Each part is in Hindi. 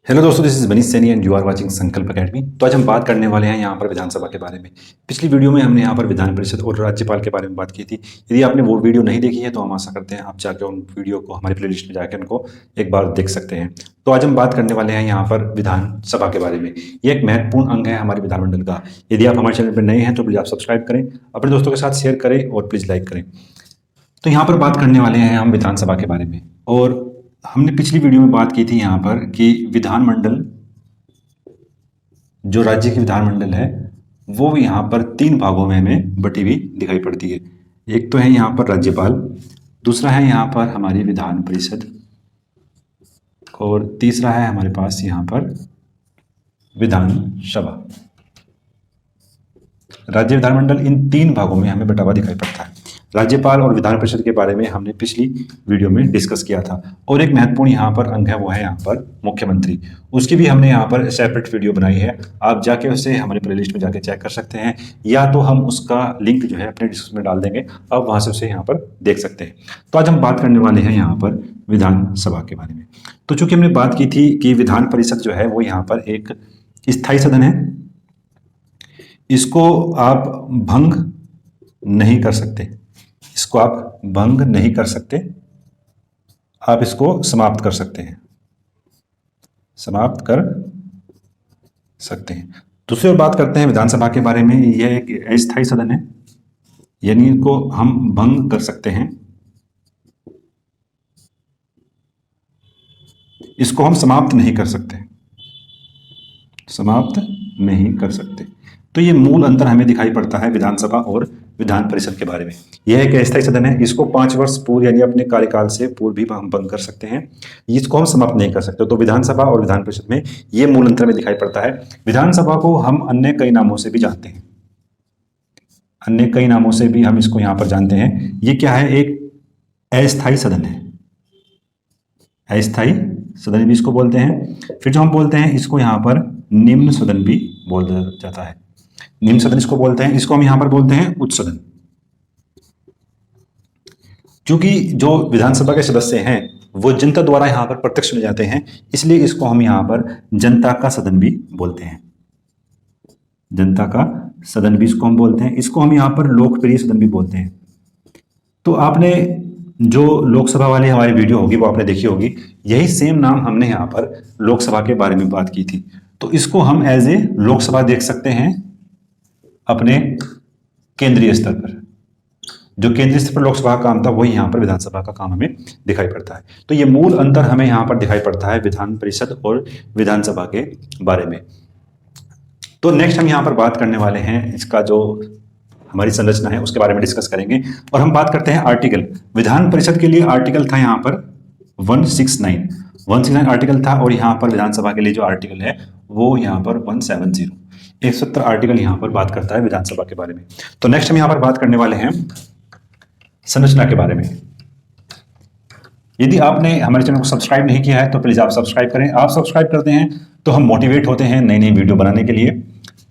हेलो दोस्तों, this is Manish Saini and you are watching Sankalp Academy. तो आज हम बात करने वाले हैं यहाँ पर विधानसभा के बारे में। पिछली वीडियो में हमने यहाँ पर विधान परिषद और राज्यपाल के बारे में बात की थी। यदि आपने वो वीडियो नहीं देखी है तो हम आशा करते हैं आप जाकर उन वीडियो को हमारी प्लेलिस्ट में जाकर उनको एक बार देख सकते हैं। तो आज हम बात करने वाले हैं यहाँ पर विधानसभा के बारे में। ये एक महत्वपूर्ण अंग है हमारे विधानमंडल का। यदि आप हमारे चैनल पर नए हैं तो प्लीज़ आप सब्सक्राइब करें, अपने दोस्तों के साथ शेयर करें और प्लीज़ लाइक करें। तो यहाँ पर बात करने वाले हैं हम विधानसभा के बारे में। और हमने पिछली वीडियो में बात की थी यहाँ पर कि विधानमंडल, जो राज्य की विधानमंडल है, वो यहाँ पर 3 भागों में हमें बटी हुई दिखाई पड़ती है। एक तो है यहाँ पर राज्यपाल, दूसरा है यहाँ पर हमारी विधान परिषद, और तीसरा है हमारे पास यहाँ पर विधानसभा। राज्य विधानमंडल इन 3 भागों में हमें बटा हुआ दिखाई पड़ता है। राज्यपाल और विधान परिषद के बारे में हमने पिछली वीडियो में डिस्कस किया था। और एक महत्वपूर्ण यहाँ पर अंग है, वो है यहाँ पर मुख्यमंत्री। उसकी भी हमने यहाँ पर सेपरेट वीडियो बनाई है, आप जाके उसे हमारे प्लेलिस्ट में जाके चेक कर सकते हैं, या तो हम उसका लिंक जो है अपने डिस्क्रिप्शन में डाल देंगे, आप वहाँ से उसे यहाँ पर देख सकते हैं। तो आज हम बात करने वाले हैं यहाँ पर विधानसभा के बारे में। तो चूंकि हमने बात की थी कि विधान परिषद जो है वो यहाँ पर एक स्थायी सदन है, इसको आप भंग नहीं कर सकते, इसको आप भंग नहीं कर सकते, आप इसको समाप्त कर सकते हैं, समाप्त कर सकते हैं। दूसरी ओर बात करते हैं विधानसभा के बारे में। यह एक अस्थायी सदन है, यानी इनको हम भंग कर सकते हैं, इसको हम समाप्त नहीं कर सकते, समाप्त नहीं कर सकते। तो ये मूल अंतर हमें दिखाई पड़ता है विधानसभा और विधान परिषद के बारे में। यह एक अस्थायी सदन है, इसको 5 वर्ष पूर्व यानी अपने कार्यकाल से पूर्व भी हम भंग कर सकते हैं, इसको हम समाप्त नहीं कर सकते। तो विधानसभा और विधान परिषद में ये मूल अंतर में दिखाई पड़ता है। विधानसभा को हम अन्य कई नामों से भी जानते हैं, अन्य कई नामों से भी हम इसको यहाँ पर जानते हैं। ये क्या है? एक अस्थायी सदन है, अस्थायी सदन भी इसको बोलते हैं। फिर जो हम बोलते हैं इसको यहाँ पर निम्न सदन भी बोला जाता है, निम्न सदन इसको बोलते हैं। इसको हम यहाँ पर बोलते हैं उच्च सदन। क्योंकि जो विधानसभा के सदस्य हैं वो जनता द्वारा यहाँ पर प्रत्यक्ष चुने जाते हैं, इसलिए इसको हम यहाँ पर जनता का सदन भी बोलते हैं, जनता का सदन भी इसको हम बोलते हैं। इसको हम यहाँ पर लोकप्रिय सदन भी बोलते हैं। तो आपने जो लोकसभा वाली हमारी वीडियो होगी वो आपने देखी होगी, यही सेम नाम हमने यहाँ पर लोकसभा के बारे में बात की थी। तो इसको हम एज ए लोकसभा देख सकते हैं अपने केंद्रीय स्तर पर। जो केंद्रीय स्तर पर लोकसभा का काम था वही यहाँ पर विधानसभा का काम हमें दिखाई पड़ता है। तो ये मूल अंतर हमें यहाँ पर दिखाई पड़ता है विधान परिषद और विधानसभा के बारे में। तो नेक्स्ट हम यहाँ पर बात करने वाले हैं, इसका जो हमारी संरचना है उसके बारे में डिस्कस करेंगे। और हम बात करते हैं आर्टिकल। विधान परिषद के लिए आर्टिकल था यहाँ पर 169 आर्टिकल था, और यहाँ पर विधानसभा के लिए जो आर्टिकल है वो यहाँ पर 170 170 आर्टिकल यहाँ पर बात करता है विधानसभा के बारे में। तो नेक्स्ट हम यहाँ पर बात करने वाले हैं संरचना के बारे में। यदि आपने हमारे चैनल को सब्सक्राइब नहीं किया है तो प्लीज आप सब्सक्राइब करें। आप सब्सक्राइब करते हैं तो हम मोटिवेट होते हैं नई नई वीडियो बनाने के लिए,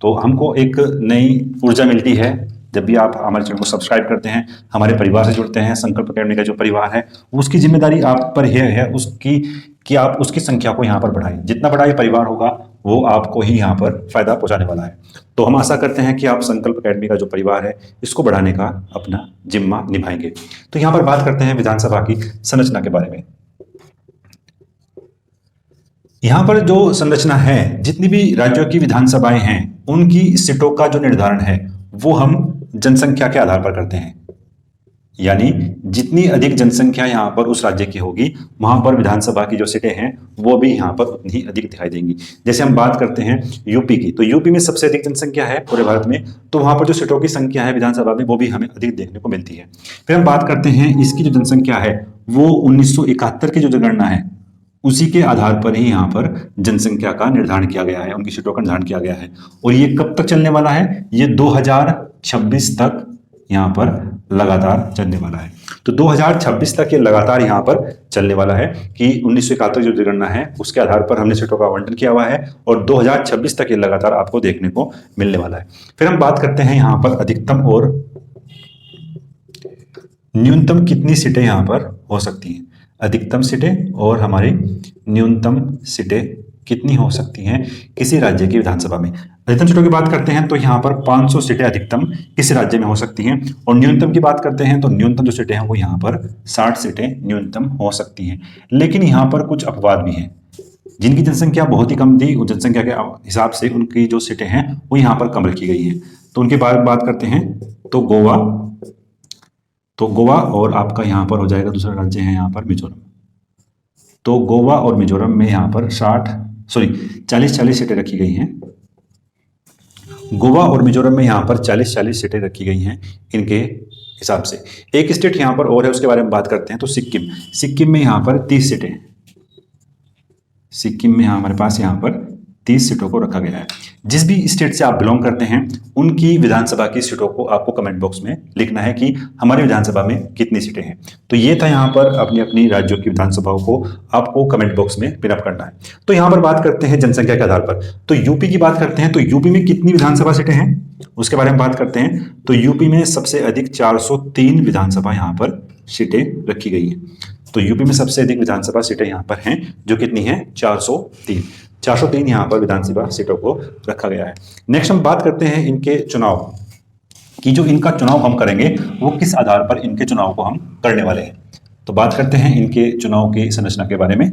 तो हमको एक नई ऊर्जा मिलती है जब भी आप हमारे चैनल को सब्सक्राइब करते हैं, हमारे परिवार से जुड़ते हैं। संकल्प अकेडमी का जो परिवार है उसकी जिम्मेदारी आप पर है उसकी कि आप उसकी संख्या को यहाँ पर बढ़ाएं। जितना बड़ा ये परिवार होगा वो आपको ही यहाँ पर फायदा पहुंचाने वाला है। तो हम आशा करते हैं कि आप संकल्प अकेडमी का जो परिवार है इसको बढ़ाने का अपना जिम्मा निभाएंगे। तो यहाँ पर बात करते हैं विधानसभा की संरचना के बारे में। यहाँ पर जो संरचना है, जितनी भी राज्यों की विधानसभाएं हैं उनकी सीटों का जो निर्धारण है वो हम जनसंख्या के आधार पर करते हैं। यानी जितनी अधिक जनसंख्या यहाँ पर उस राज्य की होगी वहां पर विधानसभा की जो सीटें हैं वो भी यहाँ पर उतनी ही अधिक दिखाई देंगी। जैसे हम बात करते हैं यूपी की, तो यूपी में सबसे अधिक जनसंख्या है पूरे भारत में, तो वहां पर जो सीटों की संख्या है विधानसभा में वो भी हमें अधिक देखने को मिलती है। फिर हम बात करते हैं इसकी जो जनसंख्या है वो 1971 की जो जनगणना है उसी के आधार पर ही यहाँ पर जनसंख्या का निर्धारण किया गया है, उनकी सीटों का निर्धारण किया गया है। और ये कब तक चलने वाला है? ये 2026 तक यहाँ पर लगातार चलने वाला है। तो 2026 तक ये लगातार यहाँ पर चलने वाला है कि 1971 जो जनगणना है उसके आधार पर हमने सीटों का आवंटन किया हुआ है, और 2026 तक ये लगातार आपको देखने को मिलने वाला है। फिर हम बात करते हैं यहाँ पर अधिकतम और न्यूनतम कितनी सीटें यहाँ पर हो सकती हैं। अधिकतम सीटें और हमारी न्यूनतम सीटें कितनी हो सकती हैं किसी राज्य की विधानसभा में। अधिकतम सीटों की बात करते हैं तो यहाँ पर 500 सीटें अधिकतम किसी राज्य में हो सकती हैं, और न्यूनतम की बात करते हैं तो न्यूनतम जो सीटें हैं वो यहाँ पर 60 सीटें न्यूनतम हो सकती हैं। लेकिन यहाँ पर कुछ अपवाद भी हैं, जिनकी जनसंख्या बहुत ही कम थी, उस जनसंख्या के हिसाब से उनकी जो सीटें हैं वो यहाँ पर कम रखी गई हैं। तो उनकी बात करते हैं तो गोवा और आपका यहाँ पर हो जाएगा दूसरा राज्य है यहाँ पर मिजोरम। तो गोवा और मिजोरम में यहाँ पर 40 सीटें रखी गई हैं। गोवा और मिजोरम में यहाँ पर 40 सीटें रखी गई हैं इनके हिसाब से। एक स्टेट यहाँ पर और है, उसके बारे में बात करते हैं तो सिक्किम में यहाँ पर 30 सीटें हैं। सिक्किम में हमारे पास यहाँ पर 30 सीटों को रखा गया है। जिस भी स्टेट से आप बिलोंग करते हैं उनकी विधानसभा की सीटों को आपको कमेंट बॉक्स में लिखना है कि हमारी विधानसभा में कितनी सीटें हैं। तो ये था यहाँ पर अपनी अपनी राज्यों की विधानसभाओं को आपको कमेंट बॉक्स में पिन अप करना है। तो यहाँ पर बात करते हैं जनसंख्या के आधार पर, तो यूपी की बात करते हैं तो यूपी में कितनी विधानसभा सीटें हैं उसके बारे में बात करते हैं। तो यूपी में सबसे अधिक 403 विधानसभा यहाँ पर सीटें रखी गई हैं। तो यूपी में सबसे अधिक विधानसभा सीटें यहाँ पर हैं, जो कितनी हैं 403 यहाँ पर विधानसभा सीटों को रखा गया है। नेक्स्ट हम बात करते हैं इनके चुनाव कि जो इनका चुनाव हम करेंगे वो किस आधार पर इनके चुनाव को हम करने वाले हैं। तो बात करते हैं इनके चुनाव की संरचना के बारे में।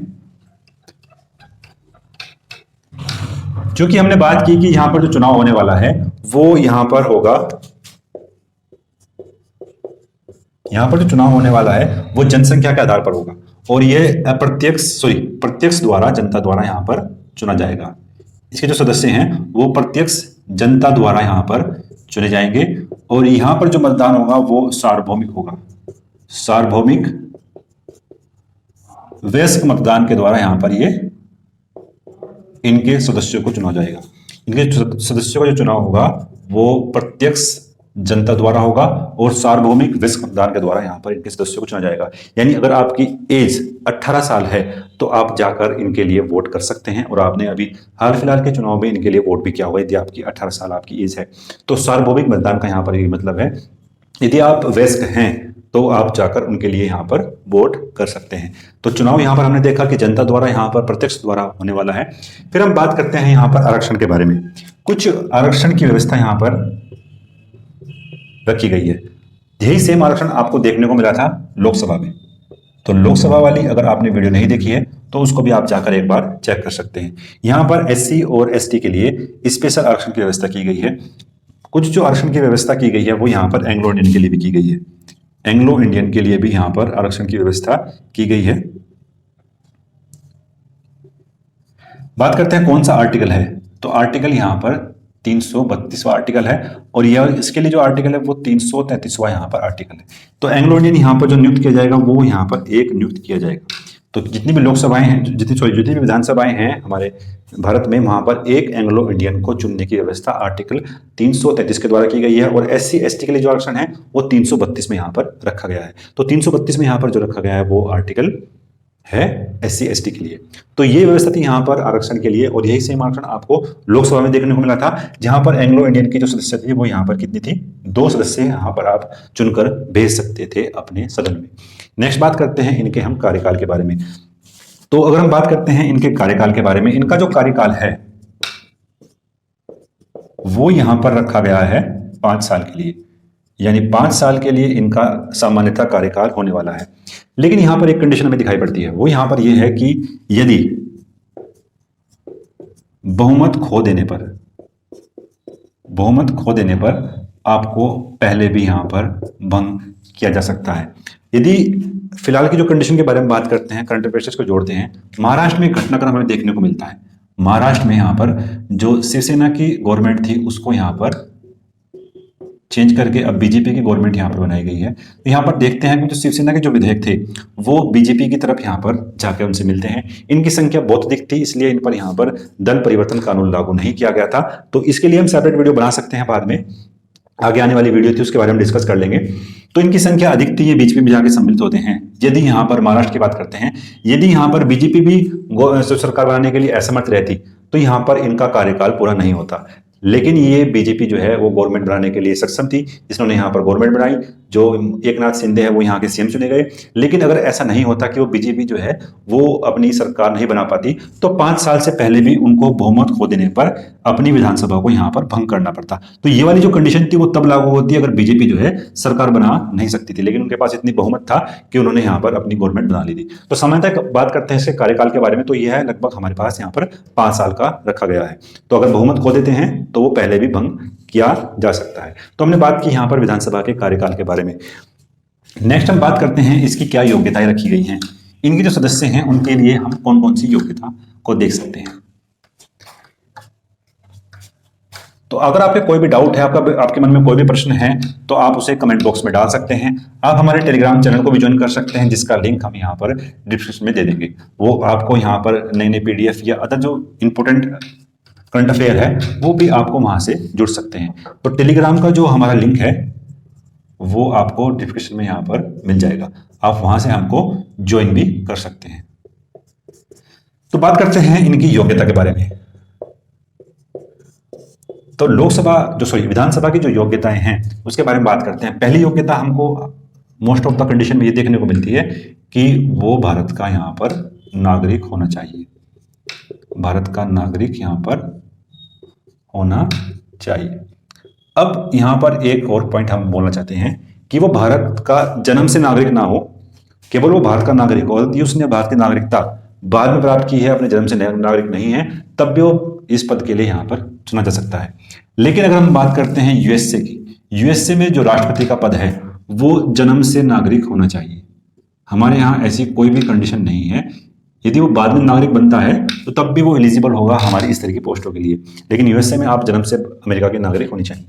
जो कि हमने बात की कि यहाँ पर जो चुनाव होने वाला है वो यहाँ पर होगा, यहाँ पर जो चुनाव होने वाला है वो जनसंख्या के आधार पर होगा, और ये प्रत्यक्ष द्वारा जनता द्वारा यहाँ पर चुना जाएगा। इसके जो सदस्य हैं वो प्रत्यक्ष जनता द्वारा यहाँ पर चुने जाएंगे, और यहाँ पर जो मतदान होगा वो सार्वभौमिक होगा। सार्वभौमिक वयस्क मतदान के द्वारा यहाँ पर ये इनके सदस्यों को चुना जाएगा। इनके सदस्यों का जो चुनाव होगा वो प्रत्यक्ष जनता द्वारा होगा और सार्वभौमिक वयस्क मतदान के द्वारा यहाँ पर इनके सदस्यों को चुना जाएगा। यानी अगर आपकी एज 18 साल है तो आप जाकर इनके लिए वोट कर सकते हैं, और आपने अभी हाल फिलहाल के चुनाव में इनके लिए वोट भी किया हुआ यदि आपकी 18 साल आपकी एज है। तो सार्वभौमिक मतदान का यहाँ पर ये मतलब है, यदि आप वयस्क हैं तो आप जाकर उनके लिए यहाँ पर वोट कर सकते हैं। तो चुनाव यहाँ पर हमने देखा कि जनता द्वारा यहाँ पर प्रत्यक्ष द्वारा होने वाला है। फिर हम बात करते हैं यहाँ पर आरक्षण के बारे में। कुछ आरक्षण की व्यवस्था यहाँ पर रखी गई है। यही सेम आरक्षण आपको देखने को मिला था लोकसभा में। तो लोकसभा वाली अगर आपने वीडियो नहीं देखी है तो उसको भी आप जाकर एक बार चेक कर सकते हैं। यहाँ पर एससी और एसटी के लिए स्पेशल आरक्षण की व्यवस्था की गई है। कुछ जो आरक्षण की व्यवस्था की गई है वो यहाँ पर एंग्लो इंडियन के लिए भी की गई है। एंग्लो इंडियन के लिए भी यहाँ पर आरक्षण की व्यवस्था की गई है। बात करते हैं कौन सा आर्टिकल है। तो आर्टिकल यहाँ पर 332वां आर्टिकल है, और यह इसके लिए जो आर्टिकल है वो 333वां यहाँ पर आर्टिकल है। तो एंग्लो इंडियन यहाँ पर जो नियुक्त किया जाएगा वो यहाँ पर एक नियुक्त किया जाएगा। तो जितनी भी लोकसभाएं हैं, जितनी भी विधानसभाएं हैं हमारे भारत में, वहां पर एक एंग्लो इंडियन को चुनने की व्यवस्था आर्टिकल 333 के द्वारा की गई है। और एससी एसटी के लिए जो आरक्षण है वो 332 में यहाँ पर रखा गया है। तो 332 में यहाँ पर जो रखा गया है वो आर्टिकल है एससी एसटी के लिए। तो ये व्यवस्था थी यहाँ पर आरक्षण के लिए, और यही सेम आरक्षण आपको लोकसभा में देखने को मिला था, जहां पर एंग्लो इंडियन की जो सदस्य थी वो यहाँ पर कितनी थी, 2 सदस्य यहाँ पर आप चुनकर भेज सकते थे अपने सदन में। नेक्स्ट बात करते हैं इनके हम कार्यकाल के बारे में। तो अगर हम बात करते हैं इनके कार्यकाल के बारे में, इनका जो कार्यकाल है वो यहां पर रखा गया है 5 साल के लिए, यानी 5 साल के लिए इनका सामान्यतः कार्यकाल होने वाला है। लेकिन यहां पर एक कंडीशन हमें दिखाई पड़ती है, वो यहां पर यह है कि यदि बहुमत खो देने पर आपको पहले भी यहां पर भंग किया जा सकता है। यदि फिलहाल की जो कंडीशन के बारे में बात करते हैं, करंट अफेयर्स को जोड़ते हैं, महाराष्ट्र में घटनाक्रम हमें देखने को मिलता है। महाराष्ट्र में यहाँ पर जो शिवसेना की गवर्नमेंट थी उसको यहाँ पर चेंज करके अब बीजेपी की गवर्नमेंट यहाँ पर बनाई गई है। तो यहाँ पर देखते हैं कि जो शिवसेना के जो विधेयक थे वो बीजेपी की तरफ यहाँ पर जाके उनसे मिलते हैं। इनकी संख्या बहुत अधिक थी, इसलिए इन पर यहाँ पर दल परिवर्तन कानून लागू नहीं किया गया था। तो इसके लिए हम सेपरेट वीडियो बना सकते हैं, बाद में आगे आने वाली वीडियो थी उसके बारे में डिस्कस कर लेंगे। तो इनकी संख्या अधिक थी, ये बीजेपी में जाके सम्मिलित होते हैं। यदि यहाँ पर महाराष्ट्र की बात करते हैं, यदि यहाँ पर बीजेपी भी सरकार बनाने के लिए असमर्थ रहती तो यहाँ पर इनका कार्यकाल पूरा नहीं होता। लेकिन ये बीजेपी जो है वो गवर्नमेंट बनाने के लिए सक्षम थी, इसने यहाँ पर गवर्नमेंट बनाई। जो एकनाथ शिंदे है वो यहाँ के सीएम चुने गए। लेकिन अगर ऐसा नहीं होता कि वो बीजेपी जो है वो अपनी सरकार नहीं बना पाती, तो 5 साल से पहले भी उनको बहुमत खो देने पर अपनी विधानसभा को यहाँ पर भंग करना पड़ता। तो ये वाली जो कंडीशन थी वो तब लागू होती अगर बीजेपी जो है सरकार बना नहीं सकती थी, लेकिन उनके पास इतनी बहुमत था कि उन्होंने यहाँ पर अपनी गवर्नमेंट बना ली थी। तो सामान्यतः बात करते हैं इसके कार्यकाल के बारे में, तो यह है लगभग हमारे पास यहाँ पर 5 साल का रखा गया है। तो अगर बहुमत खो देते हैं तो वो पहले भी भंग किया जा सकता है। तो हमने बात की यहाँ पर विधानसभा के कार्यकाल के बारे में। नेक्स्ट हम बात करते हैं इसकी क्या योग्यताएं रखी गई हैं। इनके जो सदस्य हैं उनके लिए हम कौन कौन सी योग्यता को देख सकते हैं। तो अगर आपके कोई भी डाउट है, आपके मन में कोई भी प्रश्न है, तो आप उसे कमेंट बॉक्स में डाल सकते हैं। आप हमारे टेलीग्राम चैनल को भी ज्वाइन कर सकते हैं, जिसका लिंक हम यहाँ पर डिस्क्रिप्शन में दे देंगे। वो आपको यहाँ पर नई नई पीडीएफ या अदर जो इंपोर्टेंट करंट अफेयर है वो भी आपको वहां से जुड़ सकते हैं। तो टेलीग्राम का जो हमारा लिंक है वो आपको डिस्क्रिप्शन में यहाँ पर मिल जाएगा, आप वहां से हमको ज्वाइन भी कर सकते हैं। तो बात करते हैं इनकी योग्यता के बारे में। तो विधानसभा की जो योग्यताएं हैं उसके बारे में बात करते हैं। पहली योग्यता हमको मोस्ट ऑफ द कंडीशन में ये देखने को मिलती है कि वो भारत का यहाँ पर नागरिक होना चाहिए। भारत का नागरिक यहाँ पर होना चाहिए। अब यहाँ पर एक और पॉइंट हम बोलना चाहते हैं कि वो भारत का जन्म से नागरिक ना हो, केवल वो भारत का नागरिक हो। यदि उसने भारत की नागरिकता बाद में प्राप्त की है, अपने जन्म से नागरिक नहीं है, तब भी वो इस पद के लिए यहाँ पर चुना जा सकता है। लेकिन अगर हम बात करते हैं यूएसए की, यूएसए में जो राष्ट्रपति का पद है वो जन्म से नागरिक होना चाहिए। हमारे यहाँ ऐसी कोई भी कंडीशन नहीं है। यदि वो बाद में नागरिक बनता है तो तब भी वो एलिजिबल होगा हमारी इस तरह की पोस्टों के लिए, लेकिन यूएसए में आप जन्म से अमेरिका के नागरिक होनी चाहिए।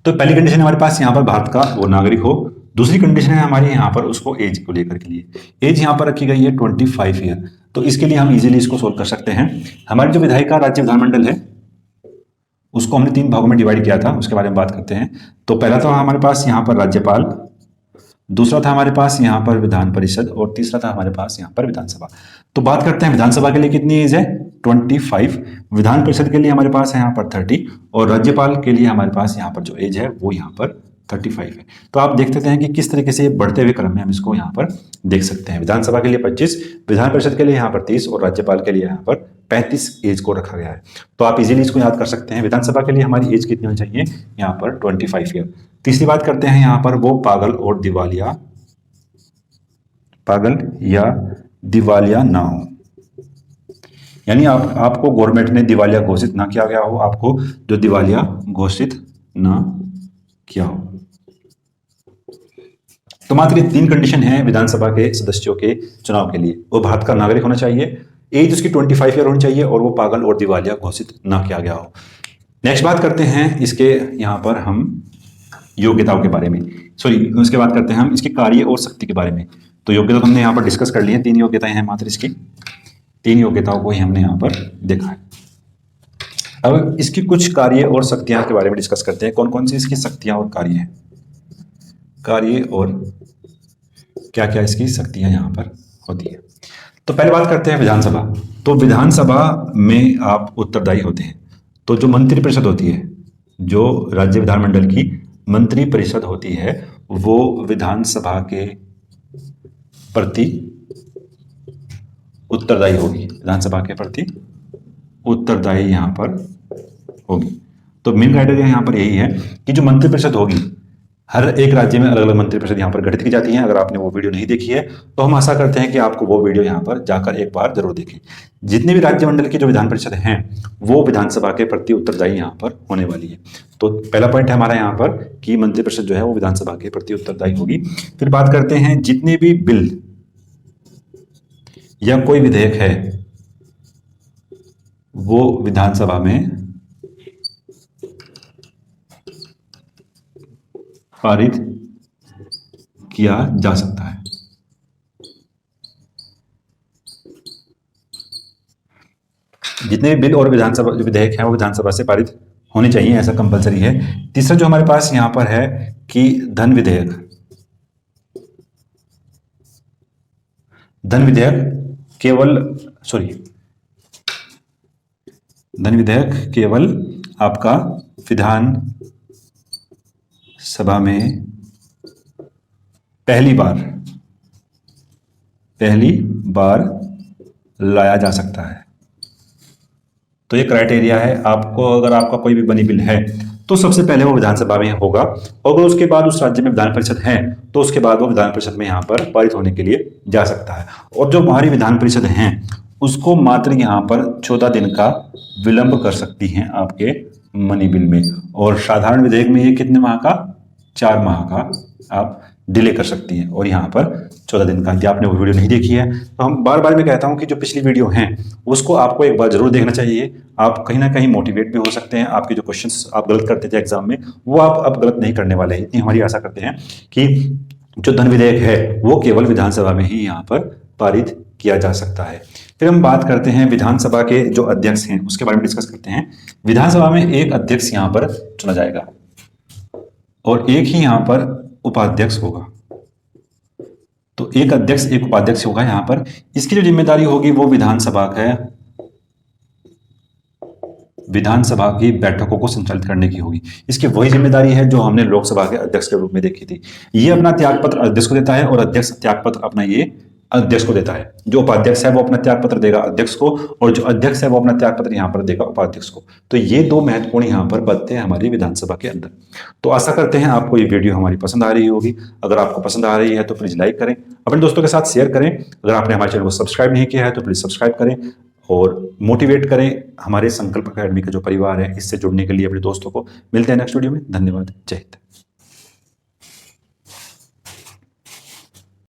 तो पहली कंडीशन हमारे पास यहाँ पर भारत का वो नागरिक हो। दूसरी कंडीशन है हमारी यहाँ पर उसको एज को लेकर के लिए, एज यहाँ पर रखी गई है 25 ईयर। तो इसके लिए हम इजीली इसको सोल्व कर सकते हैं। हमारी जो विधायिका राज्य विधानमंडल है उसको हमने 3 भागों में डिवाइड किया था, उसके बारे में बात करते हैं। तो पहला तो हमारे पास यहाँ पर राज्यपाल, दूसरा था हमारे पास यहाँ पर विधान परिषद, और तीसरा था हमारे पास यहाँ पर विधानसभा। तो बात करते हैं विधानसभा के लिए कितनी एज है, 25। विधान परिषद के लिए हमारे पास है यहाँ पर 30, और राज्यपाल के लिए हमारे पास यहाँ पर जो एज है वो यहाँ पर 35 है। तो आप देख सकते हैं कि किस तरीके से बढ़ते हुए क्रम में हम इसको यहाँ पर देख सकते हैं। विधानसभा के लिए 25, विधान परिषद के लिए यहाँ पर 30, और राज्यपाल के लिए यहाँ पर 35 एज को रखा गया है। तो आप इजीली इसको याद कर सकते हैं। विधानसभा के लिए हमारी एज कितनी होनी चाहिए, यहाँ पर 25 ईयर। तीसरी बात करते हैं यहाँ पर वो पागल या दिवालिया ना हो, यानी आपको गवर्नमेंट ने दिवालिया घोषित ना किया गया हो, आपको जो दिवालिया घोषित ना किया हो। तो मात्र 3 कंडीशन है विधानसभा के सदस्यों के चुनाव के लिए। वो भारत का नागरिक होना चाहिए, एज उसकी 25 ईयर होनी चाहिए, और वो पागल और दिवालिया घोषित ना किया गया हो। नेक्स्ट बात करते हैं इसके यहाँ पर हम योग्यताओं के बारे में, उसके बाद करते हैं हम इसके कार्य और शक्ति के बारे में। तो योग्यता तो हमने यहाँ पर डिस्कस कर ली है, 3 योग्यताएं हैं मात्र इसकी, 3 योग्यताओं को ही हमने यहाँ पर देखा है। अब इसकी कुछ कार्य और शक्तियां के बारे में डिस्कस करते हैं। कौन कौन सी इसकी शक्तियां और कार्य हैं, कार्य और क्या क्या इसकी शक्तियां यहाँ पर होती है। तो पहले बात करते हैं विधानसभा। तो विधानसभा में आप उत्तरदायी होते हैं। तो जो मंत्री परिषद होती है, जो राज्य विधानमंडल की मंत्री परिषद होती है, वो विधानसभा के प्रति उत्तरदायी होगी, विधानसभा के प्रति उत्तरदायी यहाँ पर होगी। तो मेन क्राइटेरिया यहाँ पर यही है कि जो मंत्री परिषद होगी, हर एक राज्य में अलग अलग मंत्री परिषद यहाँ पर गठित की जाती हैं। अगर आपने वो वीडियो नहीं देखी है तो हम आशा करते हैं कि आपको वो वीडियो यहाँ पर जाकर एक बार जरूर देखें। जितने भी राज्य मंडल की जो विधान परिषद हैं वो विधानसभा के प्रति उत्तरदायी यहाँ पर होने वाली है। तो पहला पॉइंट है हमारा यहाँ पर कि मंत्री परिषद जो है वो विधानसभा के प्रति उत्तरदायी होगी। फिर बात करते हैं जितने भी बिल या कोई विधेयक है वो विधानसभा में पारित किया जा सकता है। जितने भी बिल और विधानसभा जो विधेयक हैं वो विधानसभा से पारित होने चाहिए, ऐसा कंपलसरी है। तीसरा जो हमारे पास यहां पर है कि धन विधेयक केवल आपका विधान सभा में पहली बार लाया जा सकता है। तो ये क्राइटेरिया है। आपको अगर आपका कोई भी बनी बिल है तो सबसे पहले वो विधानसभा में होगा, और अगर उसके बाद उस राज्य में विधान परिषद है तो उसके बाद वो विधान परिषद में यहाँ पर पारित होने के लिए जा सकता है। और जो हमारी विधान परिषद हैं उसको मात्र यहाँ पर 14 दिन का विलंब कर सकती हैं आपके मनी बिल में, और साधारण विधेयक में ये कितने माह का, 4 माह का आप डिले कर सकती हैं, और यहाँ पर 14 दिन का। यदि आपने वो वीडियो नहीं देखी है तो हम बार बार मैं कहता हूँ कि जो पिछली वीडियो हैं उसको आपको एक बार जरूर देखना चाहिए। आप कहीं ना कहीं मोटिवेट भी हो सकते हैं। आपके जो क्वेश्चंस आप गलत करते थे एग्जाम में वो आप अब गलत नहीं करने वाले हैं, इतनी हमारी आशा करते हैं कि जो धन विधेयक है वो केवल विधानसभा में ही यहाँ पर पारित किया जा सकता है। फिर हम बात करते हैं विधानसभा के जो अध्यक्ष हैं उसके बारे में डिस्कस करते हैं। विधानसभा में एक अध्यक्ष यहाँ पर चुना जाएगा और एक ही यहाँ पर उपाध्यक्ष होगा। तो एक अध्यक्ष एक उपाध्यक्ष होगा यहाँ पर। इसकी जो जिम्मेदारी होगी वो विधानसभा की बैठकों को संचालित करने की होगी। इसकी वही जिम्मेदारी है जो हमने लोकसभा के अध्यक्ष के रूप में देखी थी। ये अपना त्यागपत्र अध्यक्ष को देता है और अध्यक्ष त्यागपत्र अपना ये अध्यक्ष को देता है। जो उपाध्यक्ष है वो अपना त्यागपत्र देगा अध्यक्ष को, और जो अध्यक्ष है वो अपना त्यागपत्र यहाँ पर देगा उपाध्यक्ष को। तो ये दो महत्वपूर्ण यहाँ पर पद थे हमारी विधानसभा के अंदर। तो आशा करते हैं आपको ये वीडियो हमारी पसंद आ रही होगी। अगर आपको पसंद आ रही है तो प्लीज लाइक करें, अपने दोस्तों के साथ शेयर करें। अगर आपने हमारे चैनल को सब्सक्राइब नहीं किया है तो प्लीज सब्सक्राइब करें और मोटिवेट करें हमारे संकल्प अकेडमी का जो परिवार है इससे जुड़ने के लिए अपने दोस्तों को। मिलते हैं नेक्स्ट वीडियो में। धन्यवाद। जय हिंद।